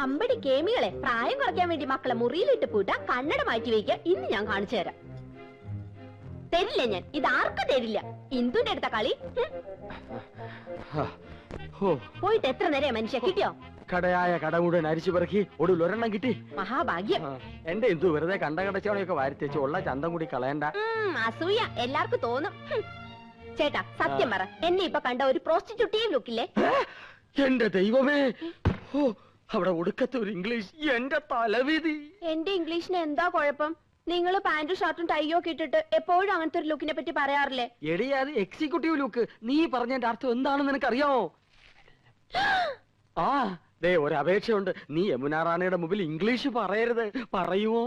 അമ്പടി കേമികളെ പ്രായം കുറയ്ക്കാൻ വേണ്ടി മക്കളെ മുറിയിലിട്ട് പൂട്ട കണ്ണട മാറ്റി വയ്ക്കുക. ഇന്ന് ഞാൻ കാണിച്ചു തരാം. തരില്ല ഞാൻ, ഇത് ആർക്കും തരില്ല. ഇന്ദുന്റെ അടുത്ത കളി. പോയിട്ട് എത്ര നേരം മനുഷ്യ കിട്ടിയോ? കടയായ കട മുഴുവൻ അരിച്ചു പെറുക്കി ഒടുവിൽ ഒരെണ്ണം കിട്ടി. മഹാഭാഗ്യം. എന്റെ എന്തു വെറുതെ കടച്ചവണയൊക്കെ വാരിത്തേച്ച് ഉള്ള ചന്തം കൂടി കളയണ്ട. അസൂയ എല്ലാവർക്കും തോന്നും. ചേട്ടാ സത്യം പറ, എന്നെ ഇപ്പൊ കണ്ട ഒരു പ്രോസ്റ്റിറ്റ്യൂട്ടീവ് ലുക്കില്ലേ? എന്റെ ദൈവമേ, അവിടെ ഒടുക്കത്തെ ഒരു ഇംഗ്ലീഷ്. എന്റെ തലവിധി. എന്റെ ഇംഗ്ലീഷിന് എന്താ കുഴപ്പം? നിങ്ങൾ പാന്റും ഷർട്ടും ടൈയോ ഒക്കെ ഇട്ടിട്ട് എപ്പോഴും അങ്ങനത്തെ ഒരു ലുക്കിനെ പറ്റി പറയാറില്ലേ? എടിയാ, അത് എക്സിക്യൂട്ടീവ് ലുക്ക്. നീ പറഞ്ഞതിന്റെ അർത്ഥം എന്താണെന്ന് നിനക്കറിയാമോ? ആ ദേ, ഒരു അപേക്ഷയുണ്ട്. നീ യമുന റാണിയുടെ മുമ്പിൽ ഇംഗ്ലീഷ് പറയരുത്. പറയുമോ?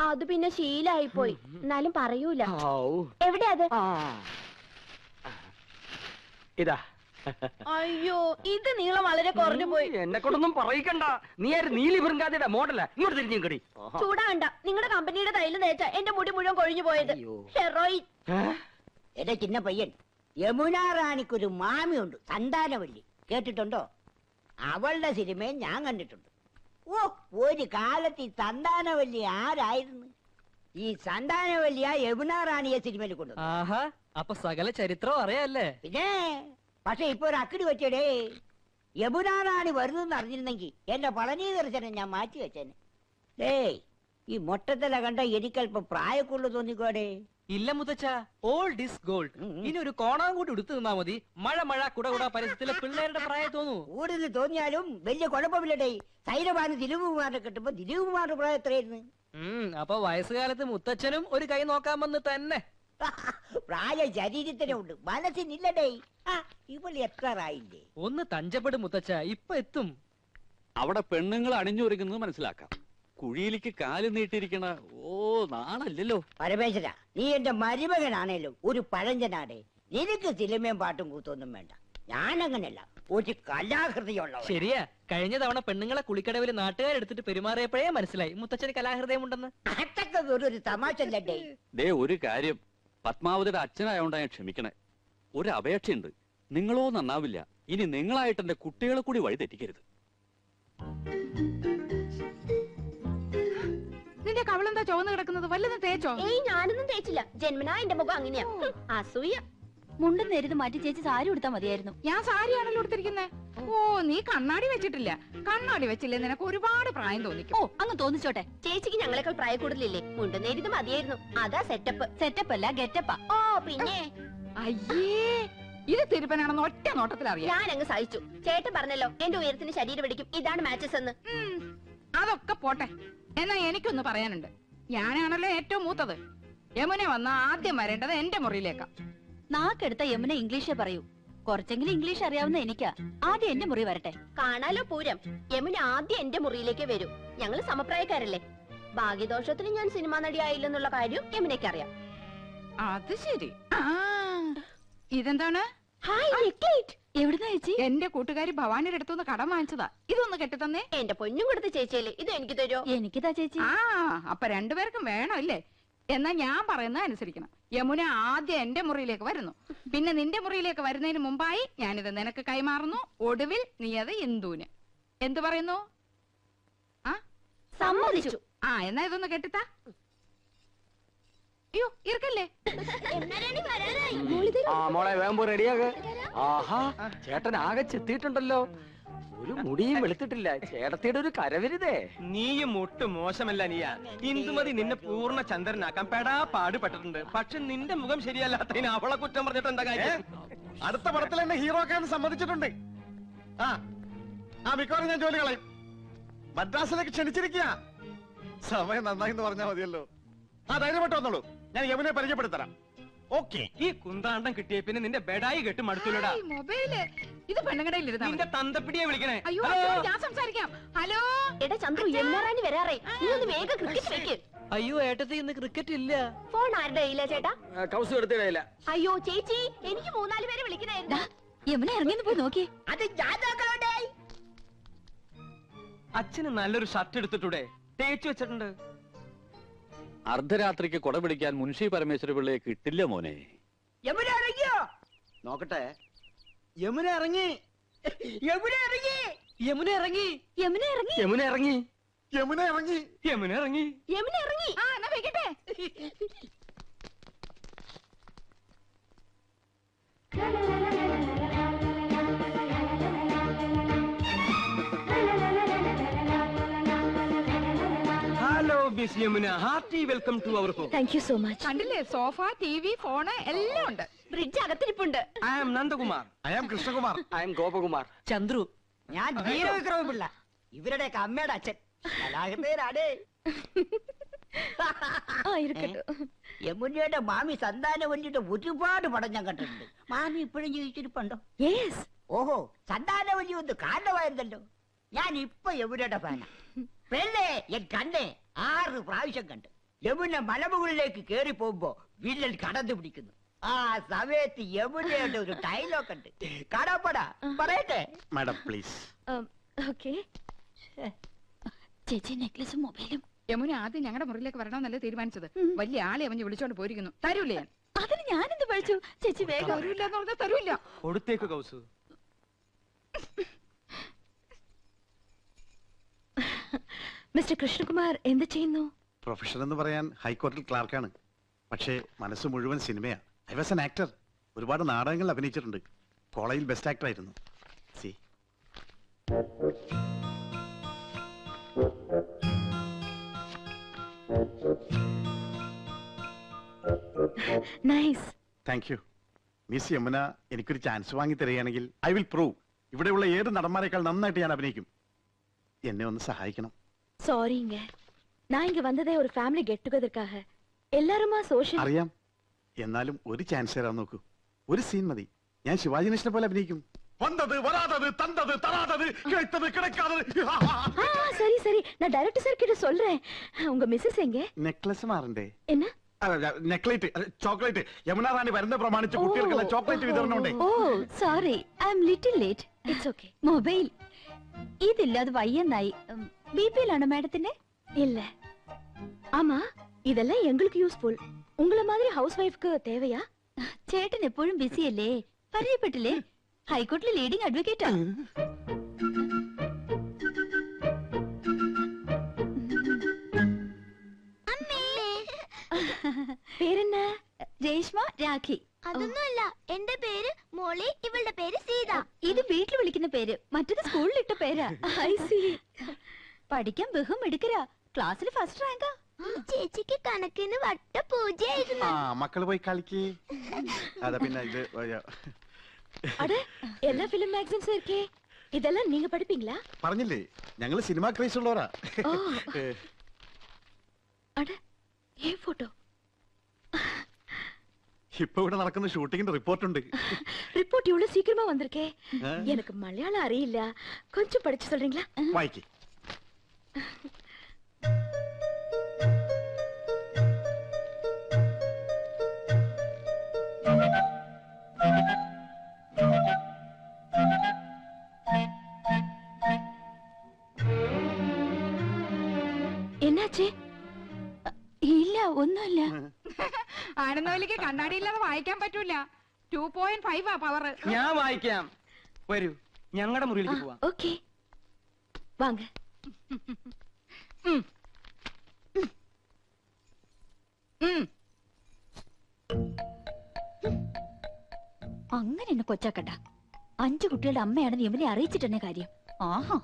അത് പിന്നെ ശീലായി പോയി. എന്നാലും പറയൂല. എവിടെ അത്? ഇതാ. അയ്യോ, ഇത് നീളം വളരെ കുറഞ്ഞു പോയി. എന്നെ കൊണ്ടൊന്നും പറയിക്കണ്ട. നീ ആര്? നീലി ബൃങ്കാതിയുടെ മോഡല. ഇങ്ങോട്ട് തിരിഞ്ഞു കടി. ചൂടാണ്ട. നിങ്ങളുടെ കമ്പനിയുടെ തൈല് തേച്ച എന്റെ മുടി മുഴുവൻ കൊഴിഞ്ഞു പോയത്. ഹെറോയിൻ. എന്റെ ചിന്ന പയ്യൻ, യമുന റാണിക്കൊരു മാമിയുണ്ട്, സന്താനവല്ലി. കേട്ടിട്ടുണ്ടോ? അവളുടെ സിനിമയും ഞാൻ കണ്ടിട്ടുണ്ട്. ഓ, ഒരു കാലത്ത് ഈ സന്താനവല്ലി ആരായിരുന്നു? ഈ സന്താനവല്ലിയ യമുന റാണിയെ സിനിമയിൽ കൊണ്ടു. അപ്പൊ സകല ചരിത്രം അറിയാല്ലേ? പിന്നെ പക്ഷെ ഇപ്പൊ ഒരു അക്കിടി വെച്ചടേ. യമുന റാണി വരുന്നെന്ന് അറിഞ്ഞിരുന്നെങ്കിൽ എന്റെ പളനി ദർശനം ഞാൻ മാറ്റി വെച്ചേനെ. ഡേയ്, ഈ മൊട്ടത്തല കണ്ട എനിക്കല്പം പ്രായക്കുള്ളു തോന്നിക്കോടെ. ഇല്ല മുത്തച്ഛ, ഓൾഡ് ഈസ് ഗോൾഡ്. ഇനി ഒരു കോണാൻ കൂടി എടുത്തു നിന്നാ മതി. മഴ മഴ കുട കുട പരിസരത്തിലെ പിള്ളേരുടെ പ്രായം തോന്നൂ. കൂടുതൽ തോന്നിയാലും വലിയ കുഴപ്പമില്ലടേ. സൈരബാന് ദിലീപ് കുമാറിനെ കിട്ടുമ്പോ ദിലീപ് കുമാറിന്റെ പ്രായം എത്രയായിരുന്നു? അപ്പൊ വയസ്സുകാലത്ത് മുത്തച്ഛനും ഒരു കൈ നോക്കാമെന്ന് തന്നെ. പ്രായം ശരീരത്തിനെ ഉണ്ട്, മനസ്സിനില്ലടേ. ഇവള് എത്താറായില്ലേ? ഒന്ന് തഞ്ചപ്പെടും മുത്തച്ഛ, ഇപ്പൊ എത്തും. അവിടെ പെണ്ണുങ്ങൾ അണിഞ്ഞൊരുങ്ങുന്നത് മനസ്സിലാക്കാം. കുഴിയിലേക്ക് കാല് നീട്ടിയിരിക്കണ നാണല്ലോ. പരമേശ്വര, നീ എന്റെ മരുമകനാണേലും ഒരു പഴഞ്ചനാടേ. നിനക്ക് സിനിമയും പാട്ടും കൂത്തൊന്നും വേണ്ട. ഞാനങ്ങനല്ല, ഒരു കലാഹൃദയുള്ള. ശരിയാ, കഴിഞ്ഞ തവണ പെണ്ണുങ്ങളെ കുളിക്കടവിൽ നാട്ടുകാരെടുത്തിട്ട് പെരുമാറിയപ്പോഴേ മനസ്സിലായി മുത്തച്ഛന് കലാഹൃദയം ഉണ്ടെന്ന്. അതൊക്കെ ഒരു തമാശല്ലേ. ദേ, ഒരു കാര്യം, പത്മാവതിയുടെ അച്ഛനായോണ്ടാ ഞാൻ ക്ഷമിക്കണേ. ഒരു അപേക്ഷയുണ്ട്. നിങ്ങളോ നന്നാവില്ല. ഇനി നിങ്ങളായിട്ട് എന്റെ കുട്ടികളെ കൂടി വഴി തെറ്റിക്കരുത്. നിന്റെ കവളെന്താ ചുവന്ന് കിടക്കുന്നത്? വല്ലതും തേച്ചോ? ഏയ്, ഞാനൊന്നും തേച്ചില്ല. ജന്മനാ എന്റെ മുഖം അങ്ങനെയാ. അസൂയ. മുണ്ടും നേരിത് മാറ്റി ചേച്ചി സാരി ഉടുത്താ മതിയായിരുന്നു. ഞാൻ സാരിയാണല്ലോ ഉടുത്തിരിക്കുന്നേ. ഓ, നീ കണ്ണാടി വെച്ചിട്ടില്ല. കണ്ണാടി വെച്ചില്ലേ നിനക്ക് ഒരുപാട് പ്രായം തോന്നിക്കും. ഓ, അങ്ങ് തോന്നിച്ചോട്ടെ. ചേച്ചിക്ക് ഞങ്ങളെക്കാൾ പ്രായം കൂടുതലില്ലേ? മുണ്ടും നേരിത് മതിയായിരുന്നു. അതാ സെറ്റപ്പ്. സെറ്റപ്പ് അല്ല, ഗെറ്റപ്പാ. ഓ പിന്നെ. അയ്യേ, ഇത് തിരുപ്പനാണെന്ന് ഒറ്റ നോട്ടത്തിൽ അറിയാം. ഞാൻ അങ്ങ് സഹിച്ചു. ചേട്ടൻ പറഞ്ഞല്ലോ എന്റെ ഉയരത്തിന് ശരീരം പിടിക്കും, ഇതാണ് മാച്ചസ് എന്ന്. അതൊക്കെ പോട്ടെ. എന്നാ എനിക്കൊന്ന് പറയാനുണ്ട്. ഞാനാണല്ലോ ഏറ്റവും മൂത്തത്. യമുന വന്ന ആദ്യം വരേണ്ടത് എന്റെ മുറിയിലേക്കാ. നാക്കെടുത്ത യമുന ഇംഗ്ലീഷേ പറയൂ. കുറച്ചെങ്കിലും ഇംഗ്ലീഷ് അറിയാവുന്ന എനിക്കാ. ആദ്യം എന്റെ മുറി വരട്ടെ. കാണാലോ പൂരം. യമുന ആദ്യം എന്റെ മുറിയിലേക്ക് വരൂ. ഞങ്ങള് സമപ്രായക്കാരല്ലേ. ഭാഗ്യദോഷത്തിന് ഞാൻ സിനിമാ നടിയായില്ലെന്നുള്ള കാര്യം യമുനയ്ക്ക് അറിയാം. അത് ശരി. ഇതെന്താണ്? എവിടുന്നാ ചേച്ചി? എന്റെ കൂട്ടുകാരി ഭവാനിയുടെ അടുത്തുനിന്ന് കടം വാങ്ങിച്ചതാ. ഇതൊന്ന് കെട്ടിത്തന്നേ. എന്റെ പൊന്നും കൊടുത്ത ചേച്ചിയല്ലേ, ഇത് എനിക്ക് തരുമോ? എനിക്കിതാ ചേച്ചി. അപ്പൊ രണ്ടുപേർക്കും വേണം അല്ലേ? എന്നാ ഞാൻ പറയുന്നത് അനുസരിക്കണം. യമുന ആദ്യം എന്റെ മുറിയിലേക്ക് വരുന്നു, പിന്നെ നിന്റെ മുറിയിലേക്ക് വരുന്നതിന് മുമ്പായി ഞാനിത് നിനക്ക് കൈമാറുന്നു. ഒടുവിൽ നീ അത് ഇന്ദുവിന്. എന്തു പറയുന്നു? സമ്മതിച്ചു. എന്നാ ഇതൊന്ന് കെട്ടിത്താ. അയ്യോ, ഇറക്കല്ലേ. മോളെ വേമ്പോ റെഡിയാകെ. ആഹാ, ചേട്ടൻ ആകെ ചെത്തിയിട്ടുണ്ടല്ലോ. ഒരു മുടിയും വെളുത്തിട്ടില്ല. ചേട്ടത്തിയുടെ ഒരു കരവരുതേ. നീയും ഒട്ടും മോശമല്ല. നീയാ ഇന്ദുമതി നിന്നെ പൂർണ്ണ ചന്ദ്രനാക്കാൻ പെടാ പാടുപെട്ടിട്ടുണ്ട്. പക്ഷെ നിന്റെ മുഖം ശരിയല്ലാത്തതിന് അവളെ കുറ്റം പറഞ്ഞിട്ട് എന്താ കാര്യം? അടുത്ത പടത്തിൽ എന്നെ ഹീറോ ആക്കാൻ സമ്മതിച്ചിട്ടുണ്ട്. മിക്കവാറും ഞാൻ ജോലി കളയും. മദ്രാസിലേക്ക് ക്ഷണിച്ചിരിക്കുക. സമയം നന്നായി എന്ന് പറഞ്ഞാൽ മതിയല്ലോ. ധൈര്യമായിട്ട് വന്നോളൂ, ഞാൻ യമുനെ പരിചയപ്പെടുത്തരാം. ഓക്കെ. ഈ കുന്താണ്ടം കിട്ടിയ പിന്നെ നിന്റെ ബെഡായി കെട്ട് മടുത്തുള്ളടാ. മൊബൈല് ഇത് പെണ്ണുകടയിൽ ഇരുന്നാ നിന്റെ തന്തപ്പിടിയെ വിളിക്കണേ. അയ്യോ, ഞാൻ സംസാരിക്കാം. ഹലോ എടാ ചന്ദ്രു, യമുന റാണി വരാറേ. നീ ഒന്ന് വേഗം ക്രിക്കറ്റ് വെക്ക്. അയ്യോ ഏട്ടത്തി, ഇന്ന് ക്രിക്കറ്റ് ഇല്ല. ഫോൺ ആരുടെ കയ്യിലാ ചേട്ടാ? കൗസ് എടുത്തിടയില്ല. അയ്യോ ചേച്ചി, എനിക്ക് 3-4 പേരെ വിളിക്കണായിരുന്നു. യമുന ഇറങ്ങിന്ന് പോയി നോക്കി. അത് ജാതകോടെ. അച്ഛന് നല്ലൊരു ഷർട്ട് എടുത്തിട്ടൂടെ? തേച്ചു വെച്ചിട്ടുണ്ട്. അർദ്ധരാത്രിക്ക് കൊട പിടിക്കാൻ മുൻഷി പരമേശ്വര പിള്ളയെ കിട്ടില്ല മോനെ. യമുന ഇറങ്ങിയോ? നോക്കട്ടെ. യമുന ഇറങ്ങി. യമുന ഇറങ്ങി. യമുന ഇറങ്ങി യമുന ഇറങ്ങി യമുന ഇറങ്ങി യമുന ഇറങ്ങി യമുന ഇറങ്ങി യമുന ഇറങ്ങി. ആ എന്നാ വെക്കട്ടെ. Hello miss Yamuna, hearty welcome to our home. Thank you so much. കണ്ടില്ലേ, സോഫ, TV, ഫോണ് എല്ലാം ഉണ്ട്. ബ്രിഡ്ജ് അകത്തിരിപ്പുണ്ട്. I am Nandakumar. I am Krishnakumar. I am Gopakumar. Chandru. ഞാൻ വീരവിക്രമ പിള്ള, ഇവരുടെയൊക്കെ അമ്മയുടെ അച്ഛൻ. കലാഹൃദയനാടേ. യമുനയുടെ മാമി സന്താനവല്ലിയുടെ ഒരുപാട് പടം ഞാൻ കണ്ടിട്ടുണ്ട്. മാമി ഇപ്പോഴും ജീവിച്ചിരിപ്പുണ്ടോ? യെസ്. ഓഹോ, സന്താനവല്ലി ഒന്ന് കാരണമായിരുന്നല്ലോ. ഞാൻ ഇപ്പൊ യമുനയുടെ ഫാനാ. പെണ്ണേ എൻ കണ്ണേ 6 പ്രാവശ്യം കണ്ട്. യമുന മലമുകളിലേക്ക് കേറി പോകുമ്പോ വില്ലൻ കടന്നു പിടിക്കുന്നു. ആ സമയത്ത് യമുനയുടെ ഒരു ഡയലോഗ് ഉണ്ട്. കടപ്പട പറയട്ടെ. Madam please. ഓക്കേ. ചേച്ചി നെക്ലസും മൊബൈലും. യമുന ആദ്യം ഞങ്ങളുടെ മുറിയിലേക്ക് വരണമെന്നല്ലേ തീരുമാനിച്ചത്. വലിയ ആളെ അവഞ്ഞ് വിളിച്ചോണ്ട് പോയിരിക്കുന്നു. തരൂലേ ഞാൻ? അതിന് ഞാനെന്ത് പഴിച്ചു? ചേച്ചി വേഗം. തരൂല്ല എന്ന് പറഞ്ഞാൽ തരൂല്ല. കൊടുത്തേക്ക് കൗസു. മിസ്റ്റർ കൃഷ്ണകുമാർ എന്ത് ചെയ്യുന്നു? പ്രൊഫഷൻ എന്ന് പറയാൻ ഹൈക്കോടതിയിൽ ക്ലാർക്കാണ്. പക്ഷേ മനസ്സ് മുഴുവൻ സിനിമയാ. I was an actor. ഒരുപാട് നാടകങ്ങൾ അഭിനയിച്ചിട്ടുണ്ട്. കോളേജിൽ ബെസ്റ്റ് ആക്ടർ ആയിരുന്നു. See nice. Thank you. Miss Yamuna എനിക്കൊരു ചാൻസ് വാങ്ങി തരികയാണെങ്കിൽ ഐ വിൽ പ്രൂവ് ഇവിടെയുള്ള ഏത് നടന്മാരെക്കാൾ നന്നായിട്ട് ഞാൻ അഭിനയിക്കും. എന്നെ ഒന്ന് സഹായിക്കണം. சாரிங்க, நான் இங்க வந்ததே ஒரு ஃபேமிலி கெட் டுகெதர்க்காக. எல்லாருமா சோஷியல். അറിയാം. എന്നാലും ഒരു ചാൻസ് തരാൻ നോക്കൂ. ഒരു സീൻ മതി. ഞാൻ ശിവാജി ഗണേശനെ പോലെ അഭിനയിക്കും. വന്നത് വരാതത് തന്നത് തരാതത് കിടത്തത് കിടക്കാതത്. சரி சரி, நான் டைரக்டர் சார் கிட்ட சொல்றேன். உங்க மிஸ்ஸஸ் எங்க? നെക്ലസ് മാറണ്ടേ? என்ன? നെക്ലേറ്റ്, ചോക്ലേറ്റ്. യമുന റാണി വരുന്ന പ്രമാണിച്ച് കുട്ടികൾക്കുള്ള ചോക്ലേറ്റ് വിതരണമുണ്ടേ. Oh sorry, I am little late. It's okay. Mobile ഇതില്ലാതെ വയ്യെന്നായി. ബിപിയിലാണോ മാഡത്തിന്റെ? இல்ல. ஆமா, இதெல்லாம் எங்களுக்கு யூஸ்ஃபுல். உங்கள மாதிரி ஹவுஸ் வைஃப்க்கு தேவையா? ചേട്ടൻ എപ്പോഴും ബിസി അല്ലേ? പരിചയപ്പെട്ടില്ലേ? ഹൈക്കോടതിയിലെ ലീഡിംഗ് അഡ്വക്കേറ്റാ. പേരെന്നാ? രേഷ്മ, രാഖി. അതൊന്നുമല്ല, എന്റെ പേര് മോളി, ഇവളുടെ പേര് സീത. ഇത് വീട്ടിൽ വിളിക്കുന്ന പേര്, മറ്റത് സ്കൂളിലിട്ട പേരാ. I see. പഠിക്കാൻ ബഹും എടുക്കരാ. ക്ലാസ്സിൽ ഫസ്റ്റ് റാങ്കാ. ചേച്ചിക്ക് കണക്കിന് വട്ട പൂജയായിരുന്നു. ആ മക്കള് പോയി കളിക്ക്. അതാ പിന്നെ ഇത് அட, எல்லா ஃபிலிம் மேகசின்ஸ் இருக்கே. இதெல்லாம் நீங்க படிப்பீங்களா? പറഞ്ഞില്ലേ ഞങ്ങള് സിനിമാ ക്രേസ് ഉള്ളവരാ. ஓ. அட, ஏ போட்டோ. ഇപ്പൊ ഇവിടെ നടക്കുന്ന ഷൂട്ടിങ്ങിന്റെ റിപ്പോർട്ട് ഉണ്ട്. ரிப்போர்ட் இவ்வளவு சீக்கிரமா வந்திருக்கே. எனக்கு மலையாளம் அறியிല്ല. கொஞ்சம் படிச்சு சொல்றீங்களா? വായിക്ക്. என்னாச்சு? ഇല്ല, ഒന്നുമില്ല. ആനന്ദവല്ലിക്ക് കണ്ണാടിയില്ലാതെ വായിക്കാൻ പറ്റൂല. 2.5 പവർ. ഞാൻ വായിക്കാം. വരൂ, ഞങ്ങളുടെ മുറിയിലേക്ക് പോവാം. ஓகே, வாங்க. അങ്ങനെ എന്നെ കൊച്ചാക്കട്ട. 5 കുട്ടികളുടെ അമ്മയാണെന്ന് ഇവനെ അറിയിച്ചിട്ടെന്നെ കാര്യം. ആഹാ.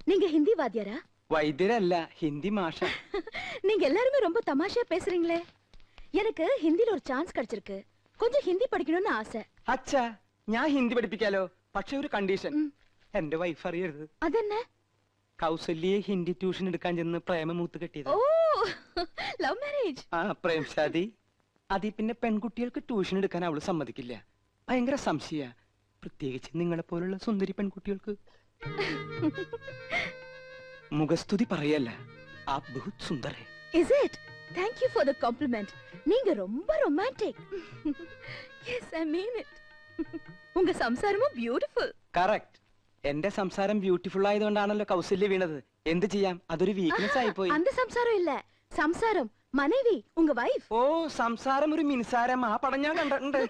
நீங்க ஹிந்தி வாத்தியாரா? വൈദ്യരല്ല, ഹിന്ദി മാഷ. நீங்க எல்லாருமே ரொம்ப தமாஷா பேசுறீங்களே. எனக்கு ஹிந்தில ஒரு சான்ஸ் கிடைச்சிருக்கு. கொஞ்சம் ஹிந்தி படிக்கணும்னு ஆசை. അച്ഛാ, ഞാൻ ഹിന്ദി പഠിപ്പിക്കാലോ. പക്ഷെ ഒരു കണ്ടീഷൻ. എന്റെ വൈഫ് അറിയരുത്. അതെന്നെ? കൗസല്യെ ഹിന്ദി ട്യൂഷൻ എടുക്കാൻ ചെന്ന് പ്രേമമൂത്ത് കെട്ടിയത്. ഓ, ലവ് മാരേജ്. ആ, പ്രേം ശാദി. അതിൽ പിന്നെ പെൺകുട്ടികൾക്ക് ട്യൂഷൻ എടുക്കാൻ അവള് സമ്മതിക്കില്ല. ഭയങ്കര സംശയ, പ്രത്യേകിച്ച് നിങ്ങളെ പോലുള്ള സുന്ദരി പെൺകുട്ടികൾക്ക്. മുഖസ്തുതി പറയല്ല, ആ ബഹുത് സുന്ദർ ഹൈ. Is it? Thank you for the compliment. நீங்க ரொம்ப romantic. Yes, I mean it. உங்க സംസാരமும் beautiful. കറക്റ്റ്. എന്റെ സംസാരം ബ്യൂട്ടിഫുൾ ആയതുകൊണ്ടാണല്ലോ കൗസല്യ വീണത്. എന്ത് ചെയ്യാം, അതൊരു വീക്ക്നെസ് ആയി പോയി. அந்த സംസാരം இல்ல, സംസാരം മனைവി, உங்க വൈഫ്. ഓ, സംസാരം ഒരു മിൻസാരം. ആ പടം ഞാൻ കണ്ടിട്ടുണ്ട്.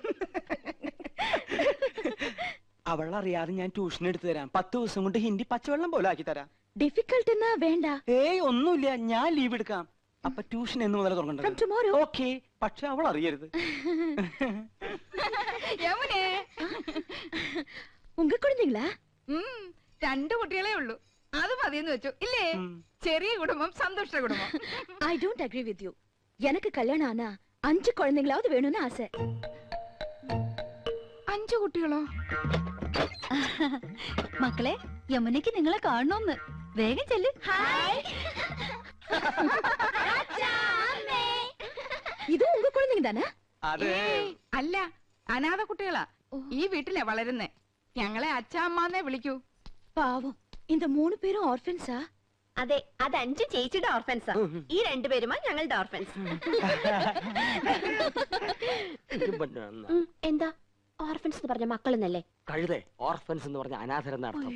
അവളറിയാതെ ഞാൻ ട്യൂഷൻ എടുത്തു തരാം. 10 ദിവസം കൊണ്ട് ഹിന്ദി പച്ചവെള്ളം പോലെ ആക്കി തരാം. ഡിഫിക്കൽട്ട് എന്നാ വേണ്ട. ഏയ് ഒന്നുമില്ല, ഞാൻ ലീവ് എടുക്കാം. അപ്പൊ ട്യൂഷൻ എന്ന് മുതൽ From തുടങ്ങേണ്ടത്? tomorrow. ഓക്കെ, പക്ഷെ അവൾ അറിയരുത്. യമുനേ, உங்க குழந்தைங்களா? 2 കുട്ടികളെ ഉള്ളൂ. അത് മതിയെന്ന് വെച്ചു ഇല്ലേ? ചെറിയ കുടുംബം സന്തുഷ്ട കുടുംബം. I don't agree with you. எனக்கு கல்யாணம் ஆனா 5 குழந்தைங்களாவது வேணும்னு ஆசை. 5 കുട്ടികളോ? മക്കളെ, യമുനയ്ക്ക് നിങ്ങളെ കാണണമെന്ന്. വേഗം ചെല്ല്. ഇത് ഉങ്ക കുഴந்தைங்க தானே? അല്ല, അനാഥ കുട്ടികളാ. ഈ വീട്ടിലെ വളരുന്നേ. ഞങ്ങളെ അച്ഛാമ്മന്നേ വിളിക്കൂ. പാവം, இந்த 3 പേരും ഓർഫൻസാ? അതെ, അത് 5 ചേച്ചിയുടെ ഓർഫൻസാ. ഈ 2 പേരുമാ ഞങ്ങളുടെ ഓർഫൻസ്. എന്താ ഓർഫൻസ് എന്ന് പറഞ്ഞ മക്കളെന്നല്ലേ? കഴുതേ, ഓർഫൻസ് എന്ന് പറഞ്ഞ അനാഥരെന്ന അർത്ഥം.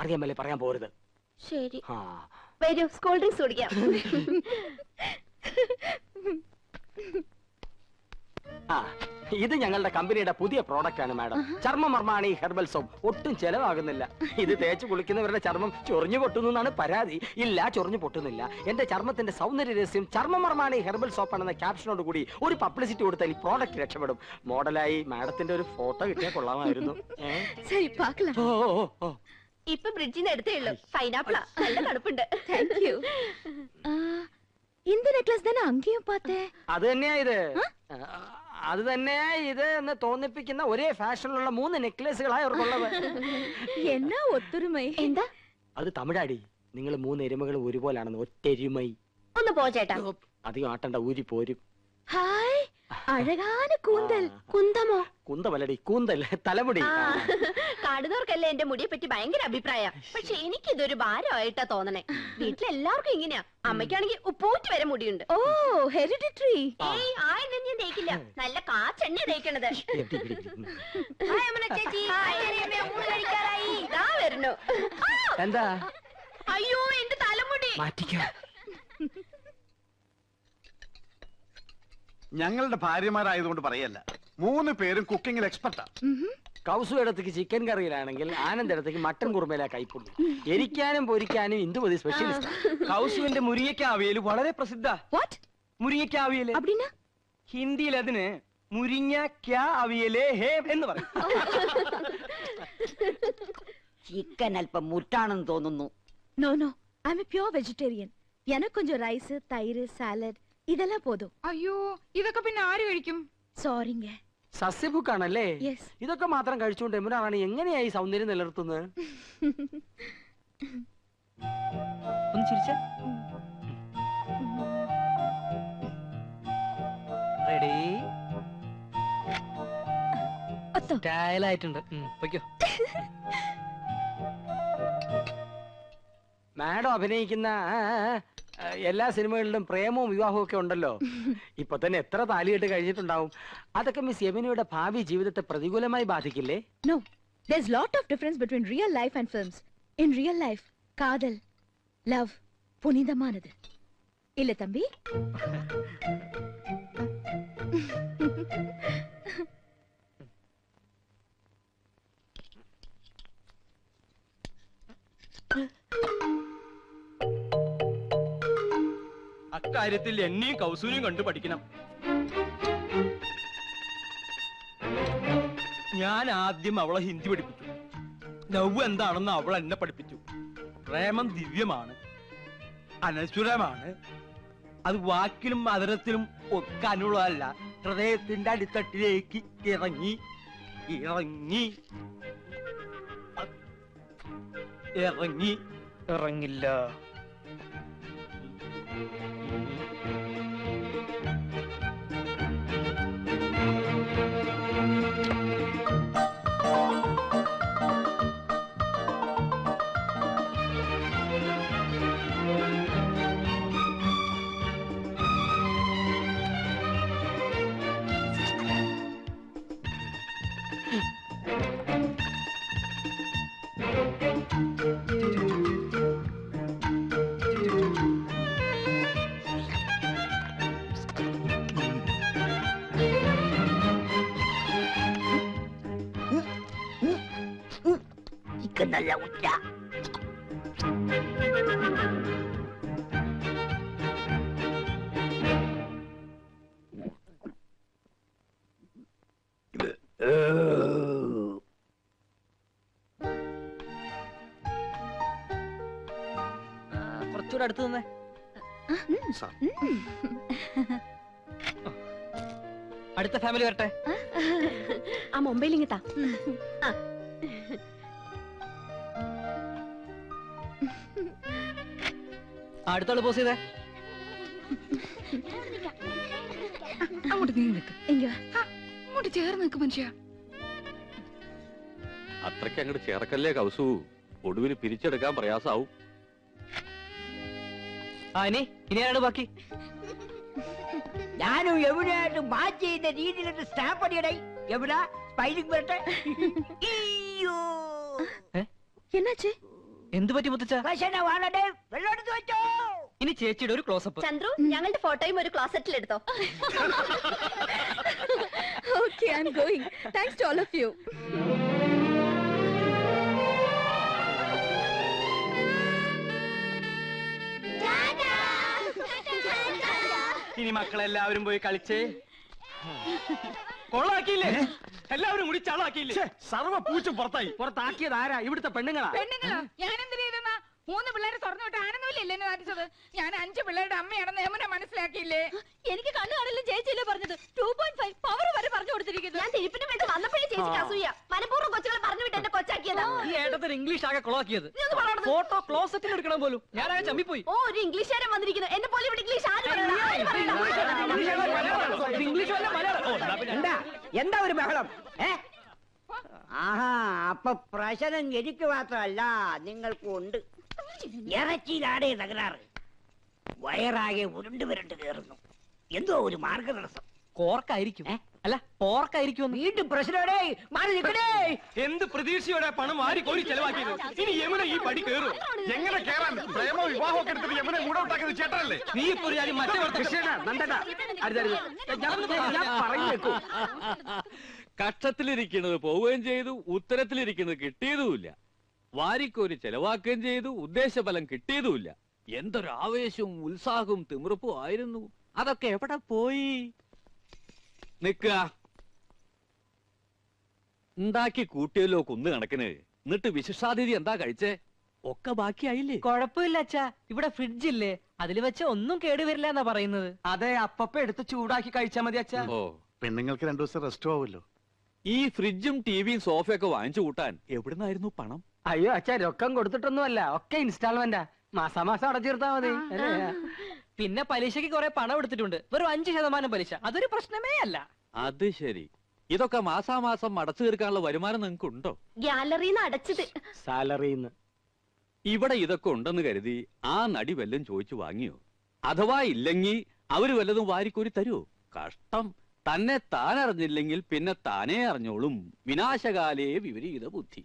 അറിയാമല്ലേ, പറയാൻ പോരുത്. ശരി, വരൂ, സ്കൂൾ ഡ്രിങ്ക്സ് കുടിക്കാം. ഇത് ഞങ്ങളുടെ കമ്പനിയുടെ പുതിയ പ്രോഡക്റ്റ് ആണ് മാഡം. ചർമ്മമർമാണി herbal soap. ഒട്ടും ചെലവാകുന്നില്ല. ഇത് തേച്ച് കുളിക്കുന്നവരുടെ ചർമ്മം ചൊറിഞ്ഞു പൊട്ടുന്നു എന്നാണ് പരാതി. ഇല്ല, ചൊറിഞ്ഞു പൊട്ടുന്നില്ല. എന്റെ ചർമ്മത്തിന്റെ സൗന്ദര്യ രഹസ്യം ചർമ്മമർമാണി ഹെർബൽ സോപ്പ് ആണെന്ന ക്യാപ്ഷനോട് കൂടി ഒരു പബ്ലിസിറ്റി കൊടുത്താൽ ഈ പ്രോഡക്റ്റ് രക്ഷപ്പെടും. മോഡലായി മാഡത്തിന്റെ ഒരു ഫോട്ടോ കിട്ടിയാൽ കൊള്ളാമായിരുന്നു. ശരി, പാക്കലാം. ഇപ്പൊ ബ്രിഡ്ജിൽ നിന്ന് എടുത്തേ ഉള്ളൂ. പൈനാപ്പിളാ, നല്ല തണുപ്പുണ്ട്. Thank you. இந்த നെക്ലസ് തന്നെ അങ്കേയും പാത്തേ. അത് തന്നെയാ ഇത്. അത് തന്നെയാ ഇത് എന്ന് തോന്നിപ്പിക്കുന്ന ഒരേ ഫാഷനിലുള്ള 3 നെക്ലേസുകളായി അവർക്കുള്ളത്. എന്നാ ഒത്തൊരുമൈ. എന്താ അത് തമിഴാടി. നിങ്ങൾ 3 എരുമകൾ ഒരുപോലാണെന്ന്. ഒറ്റെരുമൈ. ഒന്ന് പോ ചേട്ടാ. അധികം ആട്ടണ്ട, ഊരി പോരും. ഹായ്, അഴകാന കൂന്തൽ. കുന്തമോ? കുന്തമല്ലടി, കൂന്തൽ, തലമുടി. കാണുന്നവർക്കല്ലേ എന്റെ മുടിയെ പറ്റി ഭയങ്കര അഭിപ്രായ. പക്ഷെ എനിക്കിതൊരു ഭാരമായിട്ടാ തോന്നണേ. വീട്ടിലെല്ലാവർക്കും ഇങ്ങനെയാ. അമ്മയ്ക്കാണെങ്കിൽ ഉപ്പൂറ്റി വരെ മുടിയുണ്ട്. ഓ, ഹെറിഡിറ്ററി. ഏയ്, ആ എണ്ണ ഞാൻ തേക്കില്ല. നല്ല കാച്ചെണ്ണ തേക്കണത്. ഇതാ വരുന്നു. എന്താ? അയ്യോ, എന്റെ തലമുടി. മാറ്റിക്കാം. ഞങ്ങളുടെ ഭാര്യമാരായതുകൊണ്ട് പറയല്ല, 3 പേരും കുക്കിങ്ങിൽ എക്സ്പെർട്ടാ. കൗസു ഇടത്തേക്ക് ചിക്കൻ കറിയിലാണെങ്കിൽ ആനന്ദ് ഇടത്തേക്ക് മട്ടൻ കുറുമയിലാ കൈപ്പുള്ളൂ. എരിക്കാനും പൊരിക്കാനും ഇന്ദുമതി സ്പെഷ്യലിസ്റ്റ്. കൗസുവിന്റെ മുരിങ്ങയ്ക്കാവിയൽ വളരെ പ്രസിദ്ധ. വാട്ട്? മുരിങ്ങയ്ക്കാവിയല് அப்படினா? ഹിന്ദിയിൽ അതിന് മുരിങ്ങയ്ക്കാ അവിയലേ ഹേ എന്ന് പറയും. ചിക്കൻ അല്പം മുറ്റാണെന്ന് തോന്നുന്നു. No no, I am a pure vegetarian. எனக்கு கொஞ்சம் ரைஸ், தயிர், சாலഡ് இதெல்லாம் போதும். അയ്യോ, ഇതൊക്കെ പിന്നെ ആര് കഴിക്കും? സോറിங்க. സസ്യഭുക്കാണല്ലേ? യെസ്. ഇതൊക്കെ മാത്രം കഴിച്ചുകൊണ്ട് യമുന റാണി എങ്ങനെയായി സൗന്ദര്യം നിലനിർത്തുന്നത്? ഒന്ന് ചിരിച്ചേ. റെഡി? സ്റ്റൈലായിട്ടുണ്ട്. പൊയ്ക്കോ. മാഡം അഭിനയിക്കുന്ന എല്ലാ സിനിമകളിലും പ്രേമവും വിവാഹവും ഒക്കെ ഉണ്ടല്ലോ. ഇപ്പൊ തന്നെ എത്ര താലികെട്ട് കഴിഞ്ഞിട്ടുണ്ടാവും. അതൊക്കെ മിസ് യമുനയുടെ ഭാവി ജീവിതത്തെ പ്രതികൂലമായി ബാധിക്കില്ലേ? No, there's lot of difference between real life and films. In real life, காதல், love புனிதமானது. இல்ல தம்பி? അക്കാര്യത്തിൽ എന്നെയും കൗസൂനെയും കണ്ടു പഠിക്കണം. ഞാൻ ആദ്യം അവളെ ഹിന്ദി പഠിപ്പിച്ചു. ലവ് എന്താണെന്ന് അവൾ എന്നെ പഠിപ്പിച്ചു. പ്രേമം ദിവ്യമാണ്, അനശ്വരമാണ്. അത് വാക്കിലും അതരത്തിലും ഒക്കെ അനുള്ളതല്ല, ഹൃദയത്തിന്റെ അടിത്തട്ടിലേക്ക് ഇറങ്ങി ഇറങ്ങി ഇറങ്ങി ഇറങ്ങില്ല. നല്ല ഉച്ച. കുറച്ചുകൂടെ അടുത്ത് നിന്നേ. സാർ അടുത്ത ഫാമിലി വരട്ടെ. ആ മൊബൈൽ ഇങ്ങത്താ. അടുത്താള് പോസ് ചെയ്തേ. അങ്ങോട്ട് നീ നിൽക്ക്. അങ്ങോട്ട് ചേർന്ന് നിൽക്ക് മനുഷ്യ. അത്രയ്ക്ക് അങ്ങോട്ട് ചേർക്കല്ലേ കൗസു, ഒടുവിൽ പിരിച്ചെടുക്കാൻ പ്രയാസാവും. ഇനി ആരാണ് ബാക്കി? ഞാനും യമുനയായിട്ടും മാച്ച് ചെയ്യുന്ന രീതിയിലൊരു സ്റ്റാമ്പ് അടിയടേ. യമുന സ്പൈലിംഗ് വരട്ടെ. എന്നാച്ചേ? എന്ത് പറ്റി മുത്തച്ഛ? വെള്ളം എടുത്ത് വെച്ചോ. ഇനി ചേച്ചിയുടെ ഒരു ക്ലോസപ്പ്. ചന്ദ്രു, ഞങ്ങളുടെ ഫോട്ടോയും ഒരു ക്ലോസറ്റിൽ എടുത്തോ. Okay, I'm going. Thanks to all of you. ഇനി മക്കളെല്ലാവരും പോയി കളിച്ചേ. കൊള്ളാക്കിയില്ലേ? എല്ലാവരും കൂടി ചളാക്കിയില്ലേ? സർവ്വ പൂച്ചും പുറത്തായി. പുറത്താക്കിയത് ആരാ? ഇവിടുത്തെ പെണ്ണുങ്ങളാ. പെണ്ണുങ്ങളോ? ഞാൻ എന്തിനാ ചെയ്തെന്നാ? 3 പിള്ളേരെ തുറന്നു വിട്ട് ആനന്ദമില്ലേ എന്നെ നാട്ടിച്ചത്? ഞാൻ 5 പിള്ളേരുടെ അമ്മയാണെന്ന് യമുന മനസ്സിലാക്കിയില്ലേ? എനിക്ക് കണ്ണു കാണില്ല ചേച്ചിയില്ലേ പറഞ്ഞത്. 2.5 പവർ വരെ പറഞ്ഞു കൊടുത്തിരിക്കുന്നു. ഞാൻ തിരിപ്പിന് വേണ്ടി വന്നപ്പോഴേ ചേച്ചിക്ക് അസൂയ. മനഃപൂർവ്വം കൊച്ചുകളെ പറഞ്ഞു വിട്ട് എന്നെ കൊച്ചാക്കിയതാ. ഈ ഏട്ടത്തിന് ഇംഗ്ലീഷ് ആകെ കൊളാക്കിയത്. ഫോട്ടോ ക്ലോസറ്റിൽ എടുക്കണം പോലും. ഞാനാകെ ചമ്മിപ്പോയി. ഓ, ഒരു ഇംഗ്ലീഷുകാരൻ വന്നിരിക്കുന്നു. എന്നെ പോലെ ഇവിടെ ഇംഗ്ലീഷ് ആര് പറയണം? ഇംഗ്ലീഷ് വല്ല മലയാളം. എന്താ എന്താ ഒരു ബഹളം? ആഹാ, അപ്പൊ പ്രശ്നം എനിക്ക് മാത്രമല്ല, നിങ്ങൾക്കും ഉണ്ട്. ഇറച്ചിയിലാടേ തകരാറ്. വയറാകെ ഉരുണ്ട് വിരണ്ട് കയറുന്നു. എന്തോ ഒരു മാർഗതടസ്സം. കോർക്കായിരിക്കും. അല്ല, പോർക്കായിരിക്കും. വീണ്ടും പ്രശ്നമേ. മാറി നിൽക്കണേ. എന്ത് പ്രതീക്ഷയോടെ പണം വാരി കോരി ചെലവാക്കിയത്? ഇനി യമുന ഈ പടി കയറും. എങ്ങനെ കേറാൻ? പ്രേമോ വിവാഹമൊക്കെ എടുത്തിട്ട് യമുനെ മൂടൗട്ടാക്കിയത് ചേട്ടനല്ലേ? നീ ഇപ്പൊ ഒരു കാര്യം മറ്റേ കക്ഷത്തിലിരിക്കുന്നത് പോവുകയും ചെയ്തു, ഉത്തരത്തിലിരിക്കുന്നത് കിട്ടിയതുമില്ല. വാരിക്കോരി ചെലവാക്കുകയും ചെയ്തു, ഉദ്ദേശഫലം കിട്ടിയതുമില്ല. എന്തൊരു ആവേശവും ഉത്സാഹവും തിമിർപ്പും ആയിരുന്നു. അതൊക്കെ എവിടെ പോയി? നിക്കുക. ഉണ്ടാക്കി കൂട്ടിയല്ലോ കുന്നു കണക്കിന്. എന്നിട്ട് വിശിഷ്ടാതിഥി എന്താ കഴിച്ചേ? ഒക്കെ ബാക്കിയായില്ലേ? കുഴപ്പമില്ല അച്ഛാ, ഇവിടെ ഫ്രിഡ്ജ് ഇല്ലേ, അതിൽ വെച്ച് ഒന്നും കേടുവരില്ല എന്നാ പറയുന്നത്. അതെ, അപ്പപ്പ എടുത്ത് ചൂടാക്കി കഴിച്ചാ മതി അച്ഛാ. ഓ, പെണ്ണുങ്ങൾക്ക് 2 ദിവസം റെസ്റ്റ് ആവുമല്ലോ. ഈ ഫ്രിഡ്ജും ടിവിയും സോഫയൊക്കെ വാങ്ങിച്ചു കൂട്ടാൻ എവിടുന്നായിരുന്നു പണം? അയ്യോ അച്ഛാ, രൊക്കം കൊടുത്തിട്ടൊന്നുമല്ല, ഒക്കെ ഇൻസ്റ്റാൾമെന്റാ. മാസാമാസം അടച്ചിരുത്താ മതി. പിന്നെ പലിശക്ക് കുറെ പണം എടുത്തിട്ടുണ്ട്. വെറും 5% പലിശ. അതൊരു പ്രശ്നമേ അല്ല. അത് ശരി. ഇതൊക്കെ മാസാമാസം അടച്ചു തീർക്കാനുള്ള വരുമാനം നിങ്ങൾക്ക് ഉണ്ടോ? ഗ്യാലറിന്ന് അടച്ചത്. സാലറിന്ന്. ഇവിടെ ഇതൊക്കെ ഉണ്ടെന്ന് കരുതി ആ നടി വല്ലതും ചോദിച്ചു വാങ്ങിയോ? അഥവാ ഇല്ലെങ്കിൽ അവര് വല്ലതും വാരിക്കോരി തരുമോ? കഷ്ടം. തന്നെ താൻ അറിഞ്ഞില്ലെങ്കിൽ പിന്നെ താനേ അറിഞ്ഞോളും. വിനാശകാലേ വിപരീത ബുദ്ധി.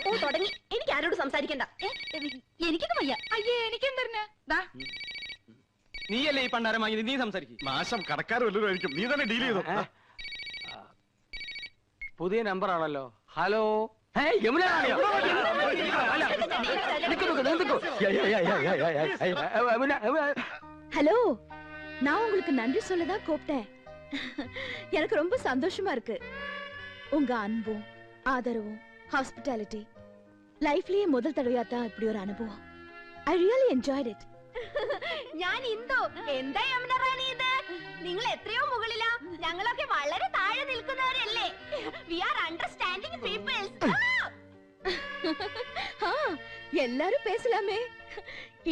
ഓ, തുടങ്ങി. എനിക്ക് ആരോട് സംസാരിക്കണ്ട. എനിക്കൊന്നും വയ്യ. അയ്യേ, എനിക്കെന്തന്നെ? നീയല്ലേ ഈ പണ്ടാരം വാങ്ങിയത്? നീ സംസാരിക്കും. നാശം കടക്കാർ വല്ലതും ആയിരിക്കും. നീ തന്നെ ഡീൽ ചെയ്തോ. പുതിയ നമ്പർ ആണല്ലോ. ഹലോ, യമുന. ஹலோ, நான் உங்களுக்கு நன்றி சொல்லதான் கூப்பிட்டேன். எனக்கு ரொம்ப சந்தோஷமா இருக்கு. உங்க அன்பும் ஆதரவும் ஹாஸ்பிட்டாலிட்டி ലൈഫിലെ முதல் തടവയാ தான் இப்படி ஒரு அனுபவம். I really enjoyed it. ഞാൻ ഇന്ദു. എന്താ യമുന റാണി ഇത്? നിങ്ങൾ എത്രയോ മുകളിലാ. ഞങ്ങളൊക്കെ വളരെ താഴെ നിൽക്കുന്നവരല്ലേ. We are understanding peoples. எல்லாரும் பேசலாமே.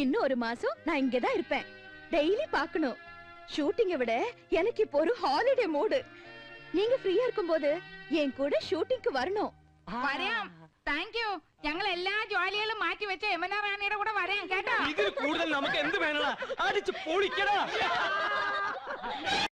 இன்னும் 1 மாசம் நான் இங்கதான் இருப்பேன். டெய்லி பார்க்கணும். ஷூட்டிங்கை விட எனக்கு இப்போ ஒரு ஹாலிடே மூடு. நீங்க ஃப்ரீயா இருக்கும்போது என் கூட ஷூட்டிங்க்கு வரணும். വരാം. Thank you. ഞങ്ങൾ എല്ലാ ജോലികളും മാറ്റി വെച്ച് യമുന റാണിയുടെ കൂടെ വരാം കേട്ടോ. ഇതിൽ കൂടുതൽ നമുക്ക് എന്ത് വേണടാ? അടിച്ച് പൊളിക്കടാ.